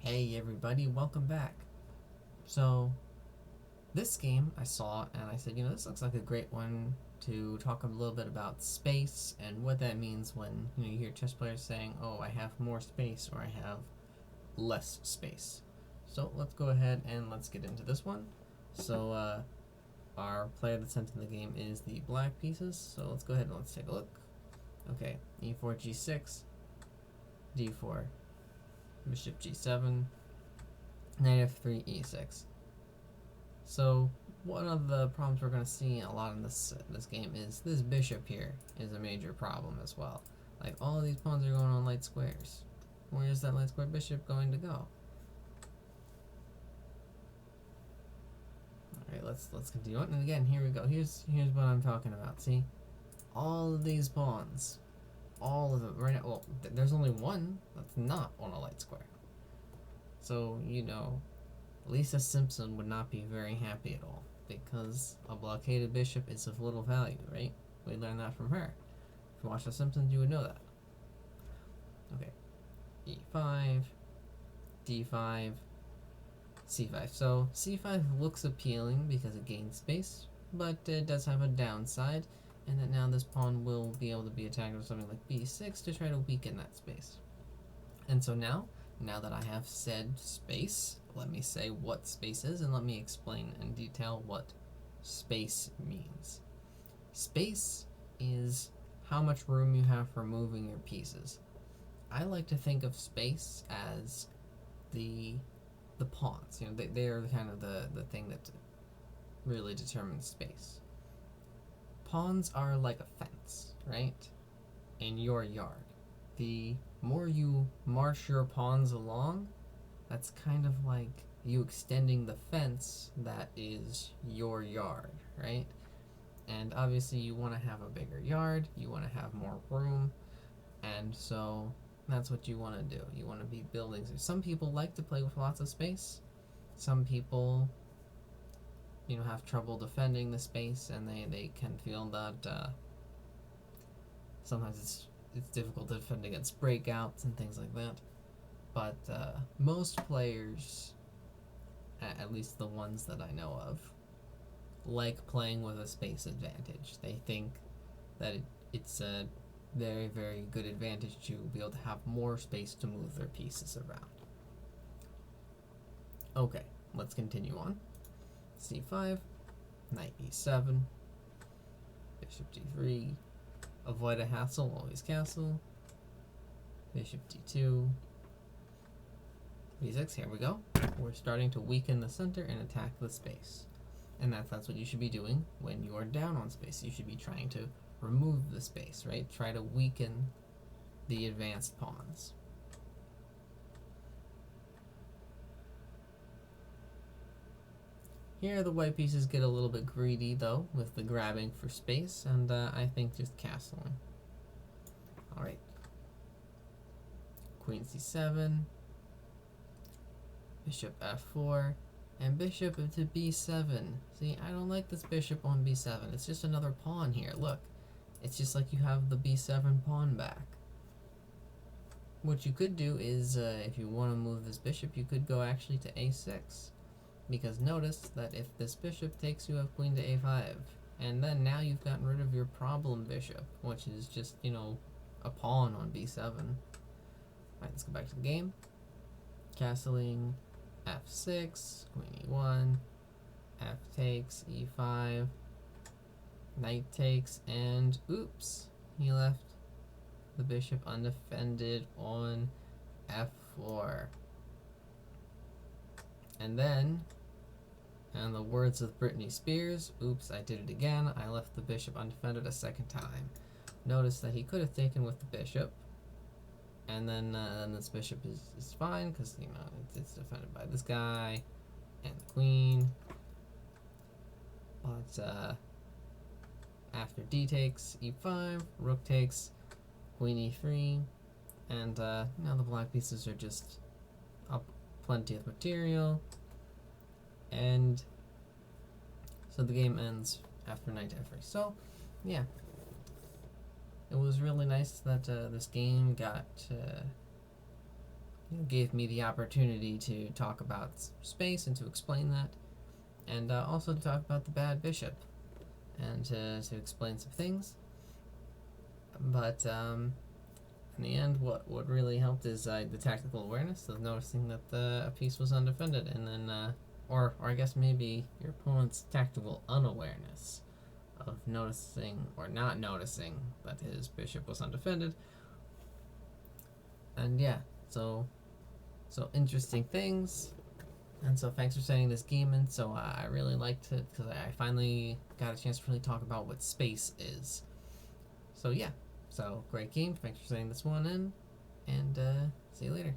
Hey everybody, welcome back. So, this game I saw and I said, this looks like a great one to talk a little bit about space and what that means when you hear chess players saying, "Oh, I have more space" or "I have less space." So, let's go ahead and let's get into this one. So, our player that's sent in the game is the black pieces. So, let's go ahead and let's take a look. Okay, e4 g6, d4, bishop g7, knight f3 e6. So one of the problems we're going to see a lot in this game is this bishop here is a major problem as well. Like, all of these pawns are going on light squares. Where is that light square bishop going to go? Alright, let's continue on. And again, here we go. Here's what I'm talking about. See? All of these pawns. All of them. Right now, well, there's only one that's not on a light square. So, Lisa Simpson would not be very happy at all, because a blockaded bishop is of little value, right? We learned that from her. If you watch The Simpsons, you would know that. Okay, e5, d5, c5. So c5 looks appealing because it gains space, but it does have a downside, and that now this pawn will be able to be attacked with something like b6 to try to weaken that space. And so now that I have said space, let me say what space is, and let me explain in detail what space means. Space is how much room you have for moving your pieces. I like to think of space as the pawns. They're kind of the thing that really determines space. Pawns are like a fence, right? In your yard. The more you march your pawns along, that's kind of like you extending the fence that is your yard, right? And obviously you want to have a bigger yard, you want to have more room, and so that's what you want to do. You want to be building. Some people like to play with lots of space. Some people, have trouble defending the space, and they can feel that sometimes it's difficult to defend against breakouts and things like that. But most players, at least the ones that I know of, like playing with a space advantage. They think that it's a very, very good advantage to be able to have more space to move their pieces around. Okay, let's continue on. c5, knight e7, bishop d3, avoid a hassle, always castle, bishop d2, b6, here we go. We're starting to weaken the center and attack the space. And that's what you should be doing when you're down on space. You should be trying to remove the space, right? Try to weaken the advanced pawns. Here the white pieces get a little bit greedy though with the grabbing for space, and I think just castling. Alright. Queen c7, bishop f4, and bishop to b7. See, I don't like this bishop on b7. It's just another pawn here. Look, it's just like you have the b7 pawn back. What you could do is, if you want to move this bishop, you could go actually to a6. Because notice that if this bishop takes, you have queen to a5. And then now you've gotten rid of your problem bishop, which is just, a pawn on b7. Alright, let's go back to the game. Castling, f6, queen e1, f takes, e5, knight takes, and oops, he left the bishop undefended on f4. And then, in the words of Britney Spears, oops, I did it again, I left the bishop undefended a second time. Notice that he could have taken with the bishop, and then this bishop is fine, because, it's defended by this guy, and the queen. But, after d takes, e5, rook takes, queen e3, and now the black pieces are just up plenty of material, and so the game ends after knight to f3. So, yeah. It was really nice that this game got gave me the opportunity to talk about space and to explain that, and also to talk about the bad bishop and to explain some things. But in the end, what really helped is the tactical awareness of noticing that a piece was undefended, and then, or I guess maybe your opponent's tactical unawareness of noticing or not noticing that his bishop was undefended. And yeah, so interesting things. And so thanks for sending this game in. So I really liked it because I finally got a chance to really talk about what space is. So yeah, so great game. Thanks for sending this one in, and see you later.